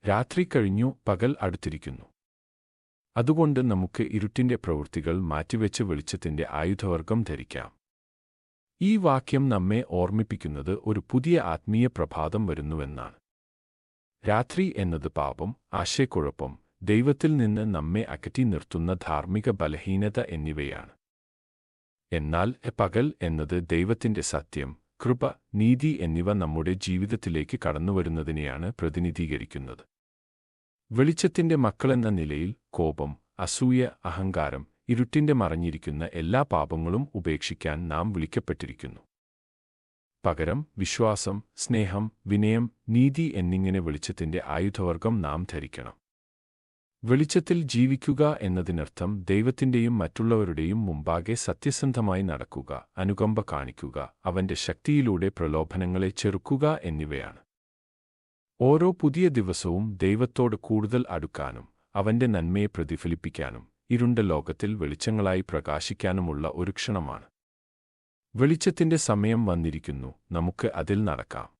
രാത്രി കഴിഞ്ഞു, പകൽ അടുത്തിരിക്കുന്നു. അതുകൊണ്ട് നമുക്ക് ഇരുട്ടിന്റെ പ്രവൃത്തികൾ മാറ്റിവെച്ച് വെളിച്ചത്തിന്റെ ആയുധവർഗം ധരിക്കാം. ഈ വാക്യം നമ്മെ ഓർമ്മിപ്പിക്കുന്നത് ഒരു പുതിയ ആത്മീയ പ്രഭാതം വരുന്നുവെന്നാണ്. രാത്രി എന്നത് പാപം, ആശയക്കുഴപ്പം, ദൈവത്തിൽ നിന്ന് നമ്മെ അകറ്റി നിർത്തുന്ന ധാർമ്മിക ബലഹീനത എന്നിവയാണ്. എന്നാൽ പകൽ എന്നത് ദൈവത്തിന്റെ സത്യം, കൃപ, നീതി എന്നിവ നമ്മുടെ ജീവിതത്തിലേക്ക് കടന്നുവരുന്നതിനെയാണ് പ്രതിനിധീകരിക്കുന്നത്. വെളിച്ചത്തിന്റെ മക്കളെന്ന നിലയിൽ കോപം, അസൂയ, അഹങ്കാരം, ഇരുട്ടിന്റെ മറഞ്ഞിരിക്കുന്ന എല്ലാ പാപങ്ങളും ഉപേക്ഷിക്കാൻ നാം വിളിക്കപ്പെട്ടിരിക്കുന്നു. പകരം വിശ്വാസം, സ്നേഹം, വിനയം, നീതി എന്നിങ്ങനെ വെളിച്ചത്തിന്റെ ആയുധവർഗം നാം ധരിക്കണം. വെളിച്ചത്തിൽ ജീവിക്കുക എന്നതിനർത്ഥം ദൈവത്തിന്റെയും മറ്റുള്ളവരുടെയും മുമ്പാകെ സത്യസന്ധമായി നടക്കുക, അനുകമ്പ കാണിക്കുക, അവന്റെ ശക്തിയിലൂടെ പ്രലോഭനങ്ങളെ ചെറുക്കുക എന്നിവയാണ്. ഓരോ പുതിയ ദിവസവും ദൈവത്തോട് കൂടുതൽ അടുക്കാനും അവന്റെ നന്മയെ പ്രതിഫലിപ്പിക്കാനും ഇരുണ്ട ലോകത്തിൽ വെളിച്ചങ്ങളായി പ്രകാശിക്കാനുമുള്ള ഒരു ക്ഷണമാണ്. വെളിച്ചത്തിന്റെ സമയം വന്നിരിക്കുന്നു, നമുക്ക് അതിൽ നടക്കാം.